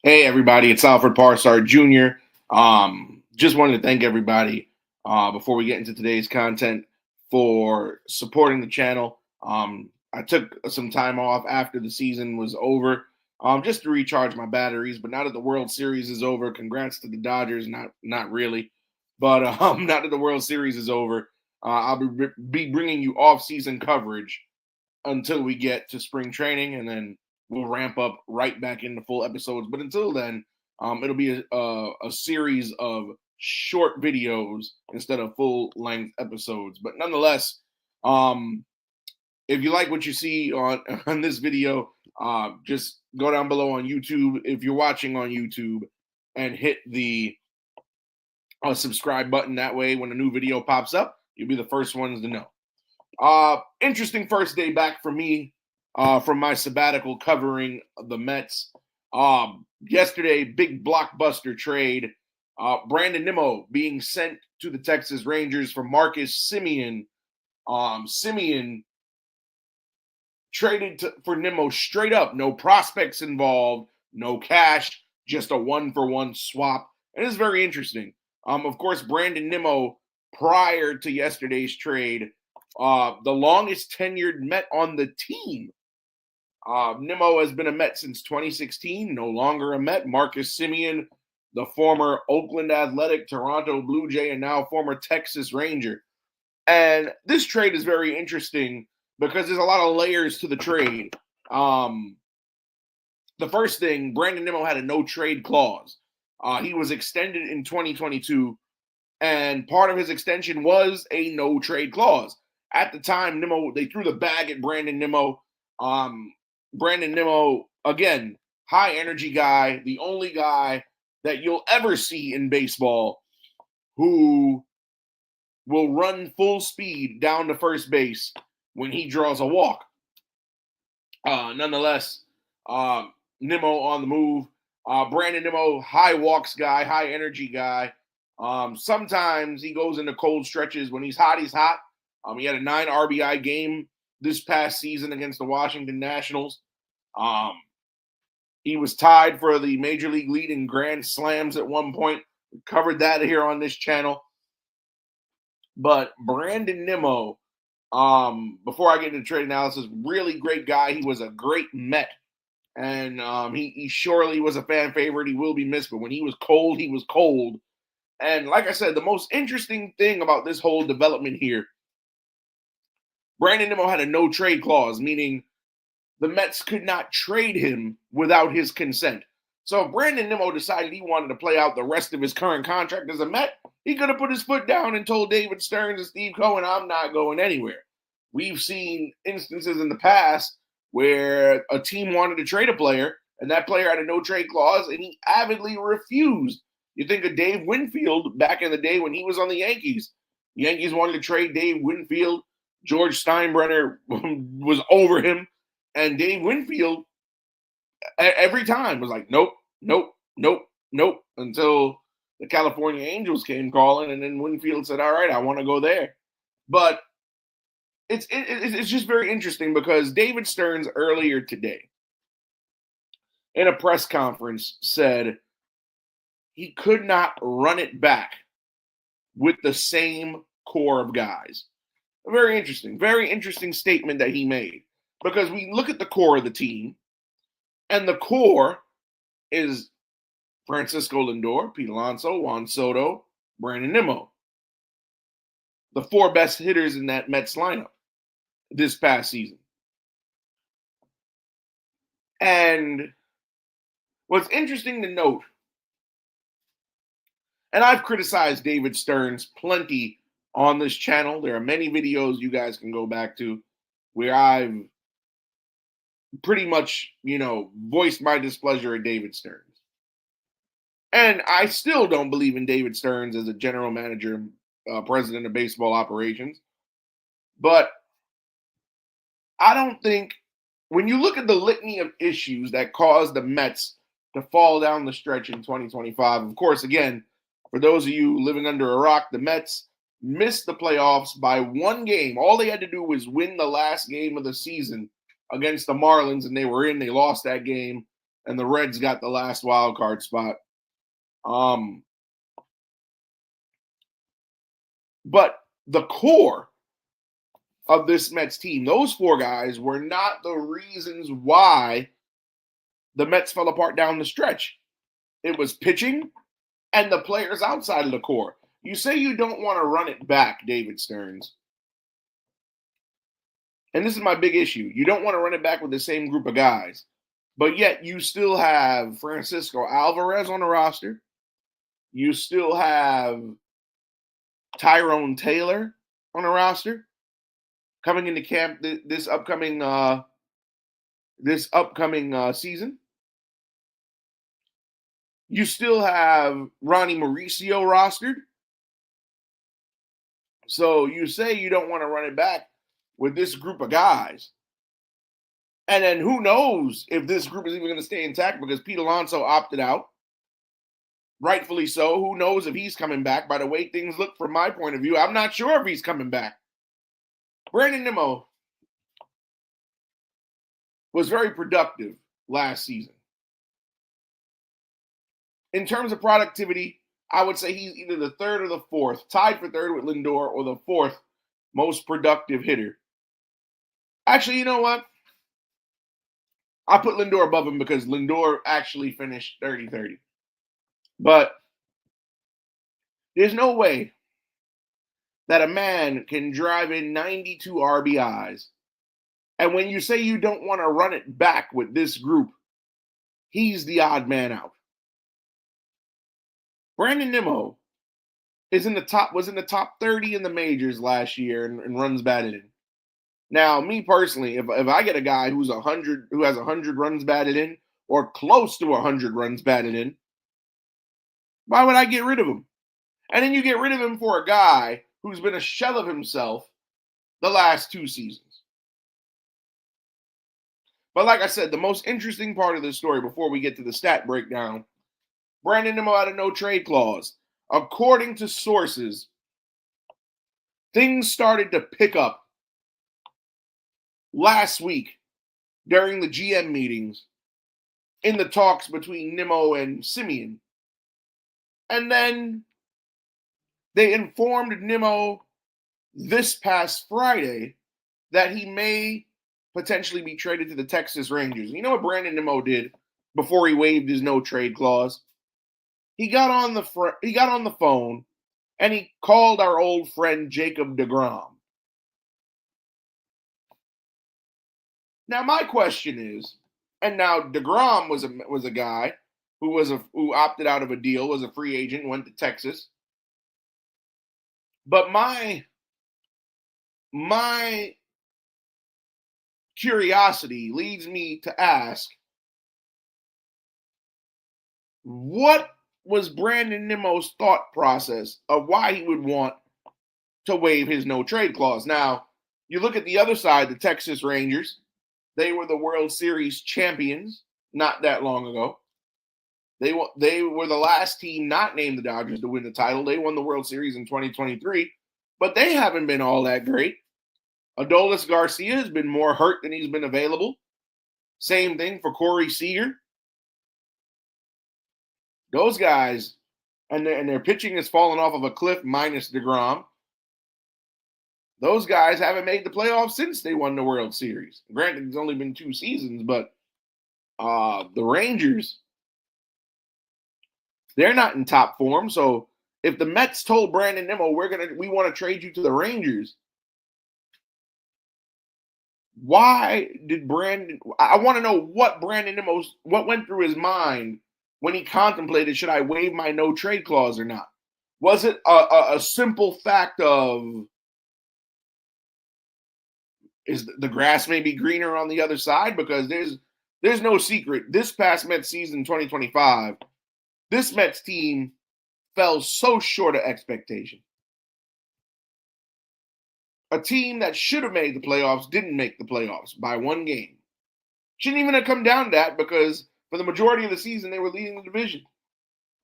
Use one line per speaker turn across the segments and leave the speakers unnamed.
Hey everybody, it's Alfred Jr. Just wanted to thank everybody before we get into today's content for supporting the channel. I took some time off after the season was over, just to recharge my batteries. But now that the World Series is over, congrats to the Dodgers. Not really, but now that the World Series is over, I'll be bringing you off-season coverage until we get to spring training, and then we'll ramp up right back into full episodes. But until then, it'll be a series of short videos instead of full length episodes. But nonetheless, um, if you like what you see on on this video, just go down below on YouTube if you're watching on YouTube and hit the subscribe button. That way, when a new video pops up, you'll be the first ones to know. Interesting first day back for me from my sabbatical covering the Mets. Yesterday, big blockbuster trade. Brandon Nimmo being sent to the Texas Rangers for Marcus Semien. Semien traded for Nimmo straight up. No prospects involved, no cash, just a one-for-one swap. It is very interesting. Of course, Brandon Nimmo, prior to yesterday's trade, the longest tenured Met on the team. Nimmo has been a Met since 2016, no longer a Met. Marcus Semien, the former Oakland Athletic, Toronto Blue Jay, and now former Texas Ranger. And this trade is very interesting because there's a lot of layers to the trade. The first thing, Brandon Nimmo had a no-trade clause. He was extended in 2022, and part of his extension was a no-trade clause. At the time, they threw the bag at Brandon Nimmo. Brandon Nimmo, again, high energy guy, the only guy that you'll ever see in baseball who will run full speed down to first base when he draws a walk. Nonetheless, Nimmo on the move. Brandon Nimmo, high walks guy, high energy guy. Sometimes he goes into cold stretches. When he's hot, he's hot. He had a 9 RBI game this past season against the Washington Nationals. He was tied for the major league lead in grand slams at one point. We covered that here on this channel. But Brandon Nimmo, before I get into trade analysis, really great guy. He was a great Met. And he surely was a fan favorite. He will be missed. But when he was cold, he was cold. And like I said, the most interesting thing about this whole development here, Brandon Nimmo had a no-trade clause, meaning the Mets could not trade him without his consent. So if Brandon Nimmo decided he wanted to play out the rest of his current contract as a Met, he could have put his foot down and told David Stearns and Steve Cohen, I'm not going anywhere. We've seen instances in the past where a team wanted to trade a player, and that player had a no-trade clause, and he avidly refused. You think of Dave Winfield back in the day when he was on the Yankees. The Yankees wanted to trade Dave Winfield. George Steinbrenner was over him. And Dave Winfield, every time, was like, nope, nope, nope, nope, until the California Angels came calling, and then Winfield said, all right, I want to go there. But it's just very interesting because David Stearns earlier today in a press conference said he could not run it back with the same core of guys. Very interesting statement that he made. Because we look at the core of the team, and the core is Francisco Lindor, Pete Alonso, Juan Soto, Brandon Nimmo. The 4 best hitters in that Mets lineup this past season. And what's interesting to note, and I've criticized David Stearns plenty on this channel. There are many videos you guys can go back to where I've pretty much, voiced my displeasure at David Stearns. And I still don't believe in David Stearns as a general manager, president of baseball operations. But I don't think, when you look at the litany of issues that caused the Mets to fall down the stretch in 2025, of course, again, for those of you living under a rock, the Mets missed the playoffs by 1 game. All they had to do was win the last game of the season against the Marlins, and they were in. They lost that game. and the Reds got the last wild card spot. But the core of this Mets team, those four guys were not the reasons why the Mets fell apart down the stretch. It was pitching and the players outside of the core. You say you don't want to run it back, David Stearns. And this is my big issue. You don't want to run it back with the same group of guys. But yet you still have Francisco Alvarez on the roster. You still have Tyrone Taylor on the roster coming into camp this upcoming season. You still have Ronnie Mauricio rostered. So you say you don't want to run it back with this group of guys. And then who knows if this group is even going to stay intact because Pete Alonso opted out. Rightfully so. Who knows if he's coming back? By the way things look from my point of view, I'm not sure if he's coming back. Brandon Nimmo was very productive last season. In terms of productivity, I would say he's either the third or the fourth, tied for third with Lindor, or the fourth most productive hitter. Actually, you know what? I put Lindor above him because Lindor actually finished 30-30. But there's no way that a man can drive in 92 RBIs. And when you say you don't want to run it back with this group, he's the odd man out. Brandon Nimmo was in the top 30 in the majors last year in runs batted in. Now, me personally, if I get a guy who has 100 runs batted in or close to 100 runs batted in, why would I get rid of him? And then you get rid of him for a guy who's been a shell of himself the last two seasons. But like I said, the most interesting part of the story before we get to the stat breakdown, Brandon Nimmo had a no-trade clause. According to sources, things started to pick up last week during the GM meetings in the talks between Nimmo and Semien. And then they informed Nimmo this past Friday that he may potentially be traded to the Texas Rangers. You know what Brandon Nimmo did before he waived his no-trade clause? He got on the phone and he called our old friend Jacob deGrom. Now my question is, and now deGrom was a guy who opted out of a deal, was a free agent, went to Texas. But my curiosity leads me to ask, what was Brandon Nimmo's thought process of why he would want to waive his no-trade clause? Now, you look at the other side, the Texas Rangers. They were the World Series champions not that long ago. They were the last team not named the Dodgers to win the title. They won the World Series in 2023, but they haven't been all that great. Adolis Garcia has been more hurt than he's been available. Same thing for Corey Seager. Those guys, and their pitching has fallen off of a cliff minus deGrom. Those guys haven't made the playoffs since they won the World Series. Granted, it's only been 2 seasons, but the Rangers, they're not in top form. So if the Mets told Brandon Nimmo, we want to trade you to the Rangers, why did I want to know what what went through his mind when he contemplated, should I waive my no trade clause or not? Was it a simple fact of, is the grass may be greener on the other side? Because there's no secret. This past Mets season, 2025, this Mets team fell so short of expectation. A team that should have made the playoffs didn't make the playoffs by 1 game. Shouldn't even have come down to that, because for the majority of the season, they were leading the division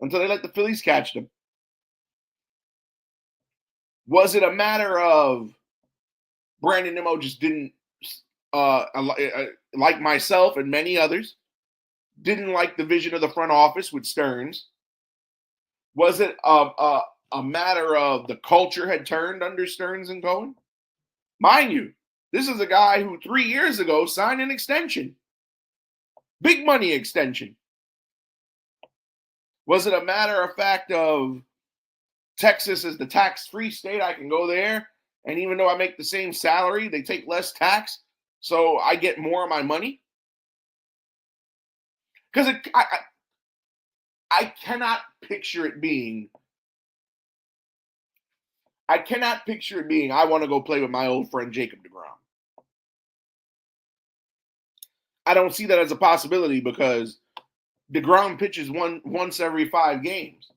until they let the Phillies catch them. Was it a matter of Brandon Nimmo just didn't, like myself and many others, didn't like the vision of the front office with Stearns? Was it a matter of the culture had turned under Stearns and Cohen? Mind you, this is a guy who 3 years ago signed an extension. Big money extension. Was it a matter of fact of Texas is the tax-free state, I can go there, and even though I make the same salary, they take less tax, so I get more of my money? Because I cannot picture it being, I want to go play with my old friend Jacob deGrom. I don't see that as a possibility because deGrom pitches once every 5 games.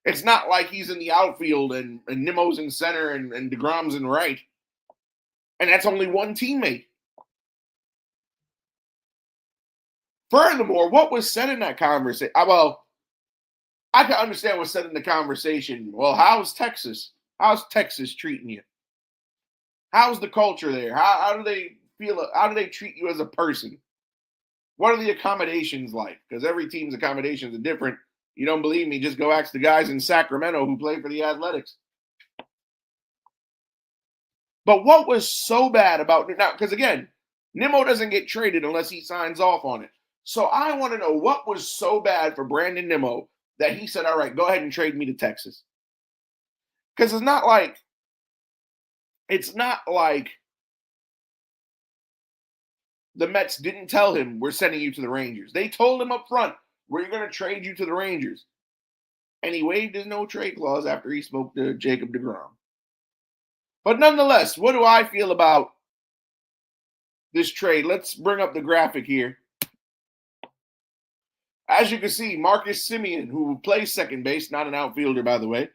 It's not like he's in the outfield and Nimmo's in center and deGrom's in right. And that's only one teammate. Furthermore, what was said in that conversation? Well, I can understand what's said in the conversation. Well, how's Texas? How's Texas treating you? How's the culture there? How do they feel? How do they treat you as a person? What are the accommodations like? Because every team's accommodations are different. You don't believe me? Just go ask the guys in Sacramento who play for the Athletics. But what was so bad about now? Because again, Nimmo doesn't get traded unless he signs off on it. So I want to know what was so bad for Brandon Nimmo that he said, all right, go ahead and trade me to Texas. Because it's not like the Mets didn't tell him, we're sending you to the Rangers. They told him up front, we're going to trade you to the Rangers. And he waived his no-trade clause after he spoke to Jacob deGrom. But nonetheless, what do I feel about this trade? Let's bring up the graphic here. As you can see, Marcus Semien, who plays second base, not an outfielder, by the way.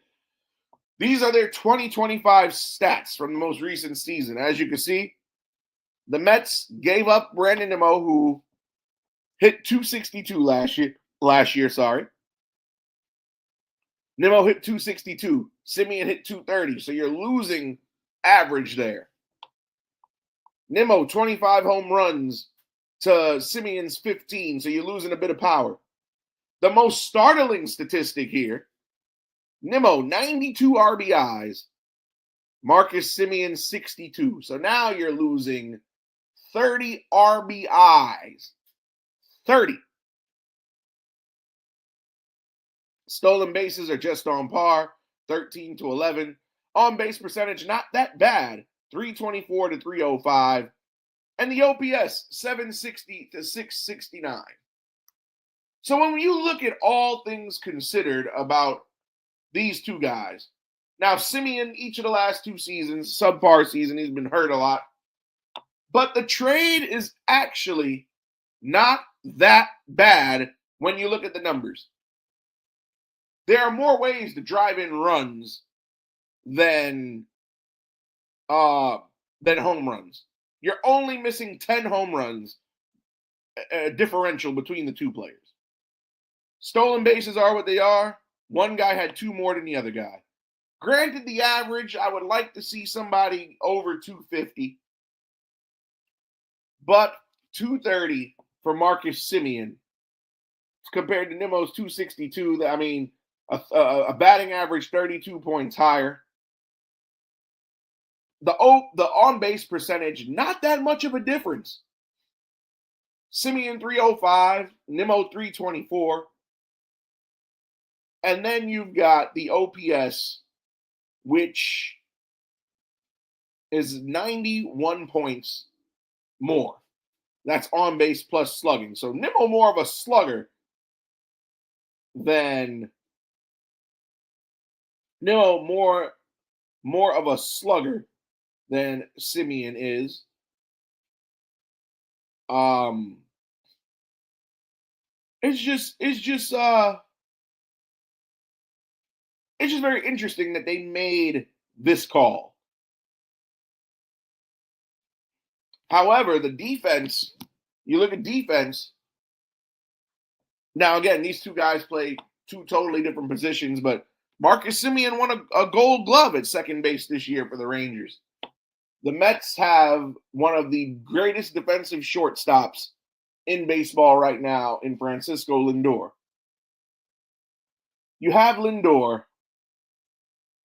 These are their 2025 stats from the most recent season. As you can see, the Mets gave up Brandon Nimmo, who hit 262 last year. Nimmo hit 262. Semien hit 230. So you're losing average there. Nimmo, 25 home runs to Semien's 15. So you're losing a bit of power. The most startling statistic here, Nimmo, 92 RBIs. Marcus Semien, 62. So now you're losing 30 RBIs. 30. Stolen bases are just on par, 13 to 11. On base percentage, not that bad, 324 to 305. And the OPS, 760 to 669. So when you look at all things considered about these two guys, now Semien, each of the last 2 seasons, subpar season, he's been hurt a lot. But the trade is actually not that bad when you look at the numbers. There are more ways to drive in runs than home runs. You're only missing 10 home runs differential between the two players. Stolen bases are what they are. One guy had 2 more than the other guy. Granted, the average, I would like to see somebody over 250. But 230 for Marcus Semien compared to Nimmo's 262. I mean, a batting average 32 points higher. The on-base percentage, not that much of a difference. Semien 305, Nimmo 324. And then you've got the OPS, which is 91 points more. That's on base plus slugging. So Nimmo more of a slugger than more of a slugger than Semien is. It's just very interesting that they made this call. However, the defense, you look at defense. Now, again, these two guys play 2 totally different positions, but Marcus Semien won a gold glove at second base this year for the Rangers. The Mets have one of the greatest defensive shortstops in baseball right now in Francisco Lindor. You have Lindor,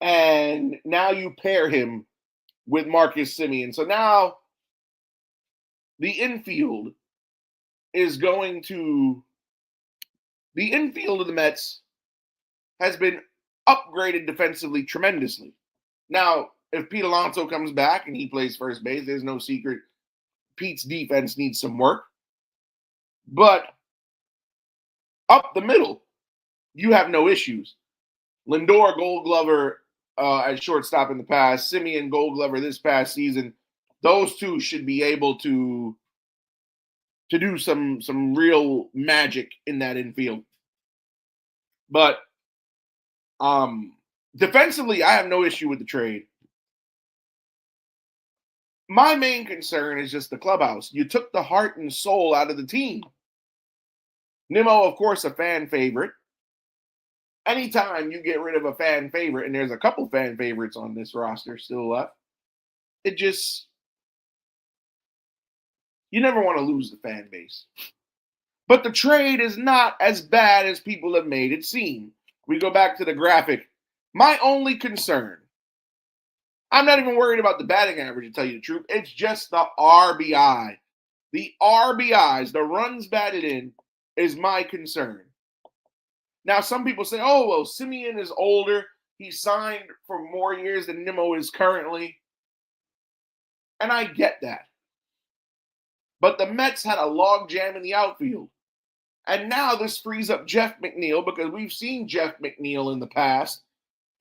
and now you pair him with Marcus Semien. So now the infield is going to the infield of the Mets has been upgraded defensively tremendously. Now, if Pete Alonso comes back and he plays first base, there's no secret Pete's defense needs some work. But up the middle, you have no issues. Lindor, Gold Glover at shortstop in the past, Semien, Gold Glover this past season. Those two should be able to do some real magic in that infield. But defensively, I have no issue with the trade. My main concern is just the clubhouse. You took the heart and soul out of the team. Nimmo, of course, a fan favorite. Anytime you get rid of a fan favorite, and there's a couple fan favorites on this roster still left, it just, you never want to lose the fan base. But the trade is not as bad as people have made it seem. We go back to the graphic. My only concern, I'm not even worried about the batting average, to tell you the truth. It's just the RBI. The RBIs, the runs batted in, is my concern. Now, some people say, oh, well, Semien is older. He signed for more years than Nimmo is currently. And I get that. But the Mets had a logjam in the outfield. And now this frees up Jeff McNeil, because we've seen Jeff McNeil in the past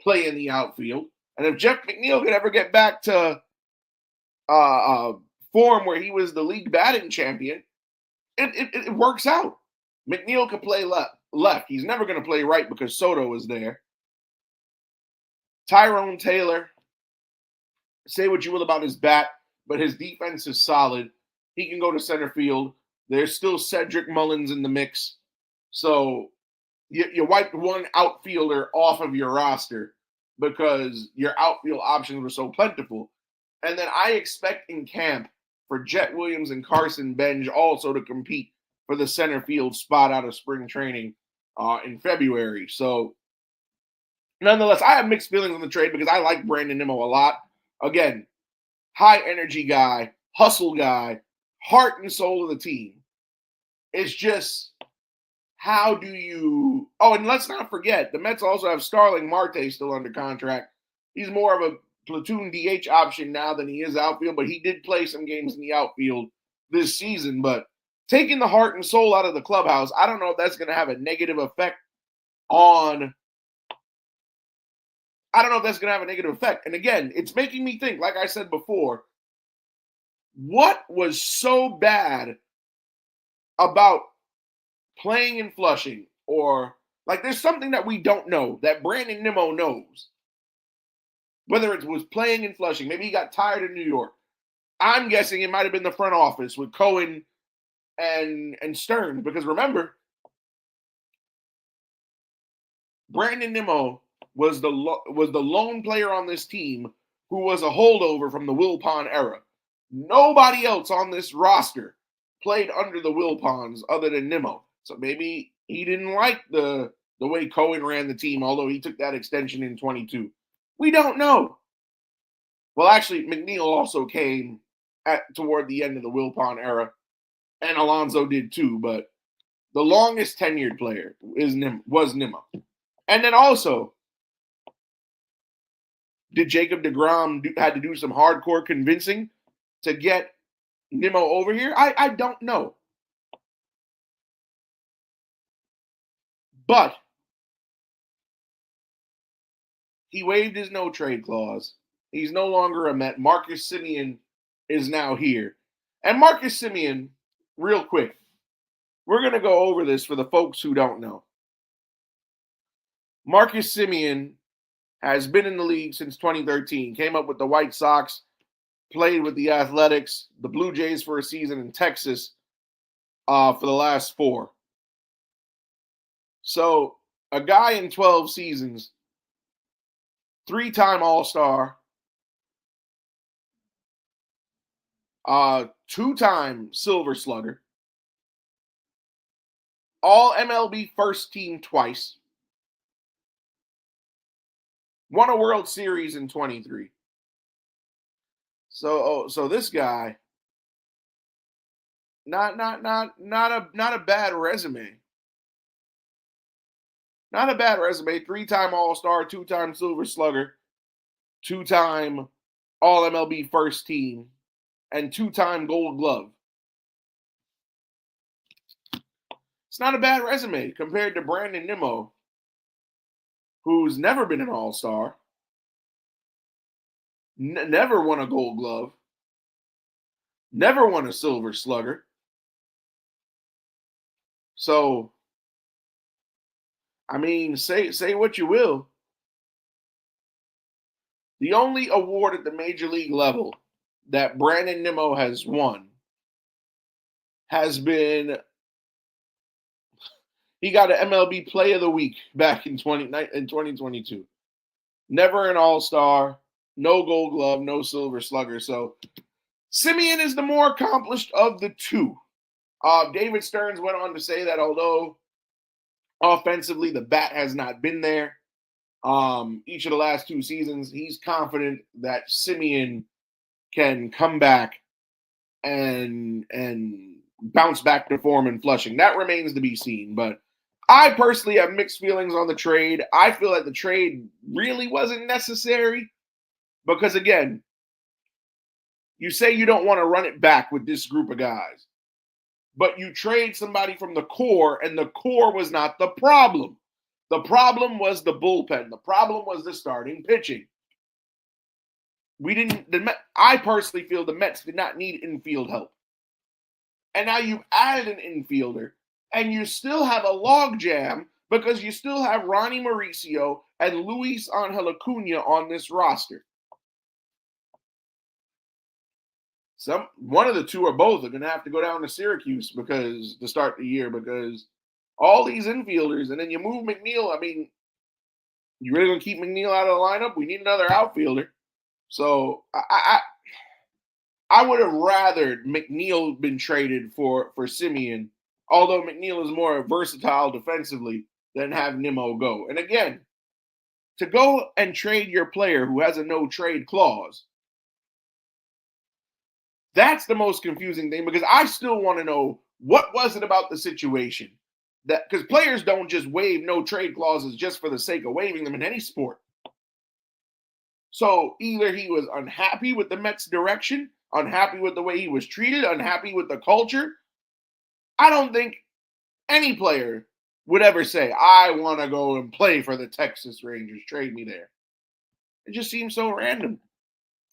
play in the outfield. And if Jeff McNeil could ever get back to form where he was the league batting champion, it works out. McNeil could play left. He's never going to play right because Soto is there. Tyrone Taylor, say what you will about his bat, but his defense is solid. He can go to center field. There's still Cedric Mullins in the mix. So you wiped one outfielder off of your roster because your outfield options were so plentiful. And then I expect in camp for Jet Williams and Carson Benj also to compete for the center field spot out of spring training in February. So nonetheless, I have mixed feelings on the trade because I like Brandon Nimmo a lot. Again, high energy guy, hustle guy, heart and soul of the team. It's just, how do you... Oh, and let's not forget, the Mets also have Starling Marte still under contract. He's more of a platoon DH option now than he is outfield, but he did play some games in the outfield this season. But taking the heart and soul out of the clubhouse, I don't know if that's going to have a negative effect on... I don't know if that's going to have a negative effect. And again, it's making me think, like I said before, what was so bad about playing in Flushing? Or, like, there's something that we don't know that Brandon Nimmo knows. Whether it was playing in Flushing, maybe he got tired of New York. I'm guessing it might have been the front office with Cohen and Stern. Because remember, Brandon Nimmo was the lone player on this team who was a holdover from the Wilpon era. Nobody else on this roster played under the Wilpons other than Nimmo. So maybe he didn't like the way Cohen ran the team, although he took that extension in 22. We don't know. Well, actually, McNeil also came toward the end of the Wilpon era, and Alonso did too, but the longest tenured player was Nimmo. And then also, did Jacob deGrom had to do some hardcore convincing to get Nimmo over here? I don't know. But he waived his no-trade clause. He's no longer a Met. Marcus Semien is now here. And Marcus Semien, real quick, we're going to go over this for the folks who don't know. Marcus Semien has been in the league since 2013. Came up with the White Sox, played with the Athletics, the Blue Jays for a season in Texas for the last 4. So a guy in 12 seasons, 3-time All-Star, 2-time Silver Slugger, All MLB first team twice. Won a World Series in 23. So this guy, not a bad resume. Not a bad resume. 3-time All-Star, 2-time Silver Slugger, 2-time All MLB first team, and 2-time Gold Glove. It's not a bad resume compared to Brandon Nimmo, who's never been an All-Star, never won a Gold Glove, never won a Silver Slugger. So, I mean, say what you will. The only award at the major league level that Brandon Nimmo has won has been he got an MLB Play of the Week back in 2022. Never an All-Star, no Gold Glove, no Silver Slugger. So Semien is the more accomplished of the two. David Stearns went on to say that although offensively the bat has not been there each of the last 2 seasons, he's confident that Semien can come back and bounce back to form in Flushing. That remains to be seen, but I personally have mixed feelings on the trade. I feel like the trade really wasn't necessary because, again, you say you don't want to run it back with this group of guys, but you trade somebody from the core, and the core was not the problem. The problem was the bullpen. The problem was the starting pitching. I personally feel the Mets did not need infield help. And now you've added an infielder, and you still have a logjam because you still have Ronnie Mauricio and Luis Angel Acuna on this roster. One of the two or both are going to have to go down to Syracuse to start the year because all these infielders, and then you move McNeil. I mean, you really going to keep McNeil out of the lineup? We need another outfielder. So I would have rather McNeil been traded for Semien, although McNeil is more versatile defensively than have Nimmo go. And again, to go and trade your player who has a no-trade clause, that's the most confusing thing because I still want to know what was it about the situation that because players don't just waive no-trade clauses just for the sake of waiving them in any sport. So either he was unhappy with the Mets' direction, unhappy with the way he was treated, unhappy with the culture. I don't think any player would ever say, I want to go and play for the Texas Rangers, trade me there. It just seems so random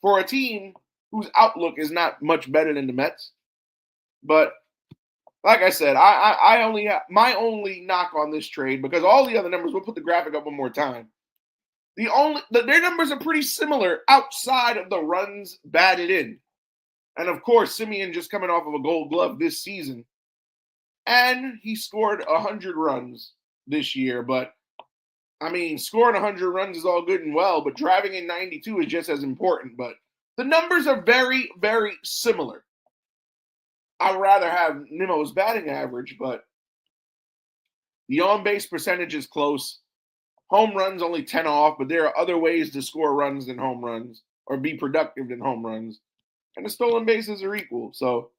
for a team whose outlook is not much better than the Mets. But like I said, I only have my only knock on this trade because all the other numbers, we'll put the graphic up one more time. Their numbers are pretty similar outside of the runs batted in. And of course, Semien just coming off of a Gold Glove this season. And he scored 100 runs this year. But, I mean, scoring 100 runs is all good and well, but driving in 92 is just as important. But the numbers are very, very similar. I'd rather have Nimmo's batting average, but the on-base percentage is close. Home runs only 10 off, but there are other ways to score runs than home runs or be productive than home runs. And the stolen bases are equal. So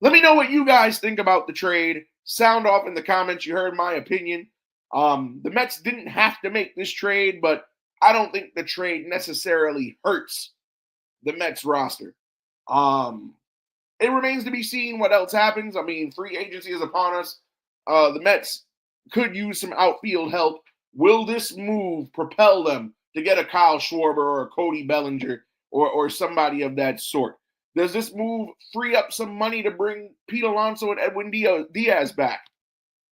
let me know what you guys think about the trade. Sound off in the comments. You heard my opinion. The Mets didn't have to make this trade, but I don't think the trade necessarily hurts the Mets roster. It remains to be seen what else happens. I mean, free agency is upon us. The Mets could use some outfield help. Will this move propel them to get a Kyle Schwarber or a Cody Bellinger or somebody of that sort? Does this move free up some money to bring Pete Alonso and Edwin Diaz back?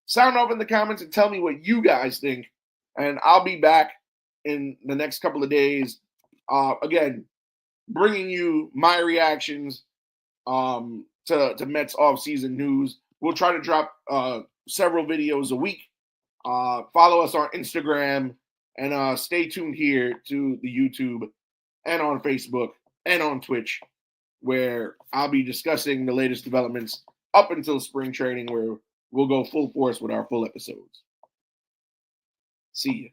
Sound off in the comments and tell me what you guys think. And I'll be back in the next couple of days. Again, bringing you my reactions to Mets offseason news. We'll try to drop several videos a week. Follow us on Instagram and stay tuned here to the YouTube and on Facebook and on Twitch, where I'll be discussing the latest developments up until spring training, where we'll go full force with our full episodes. See ya.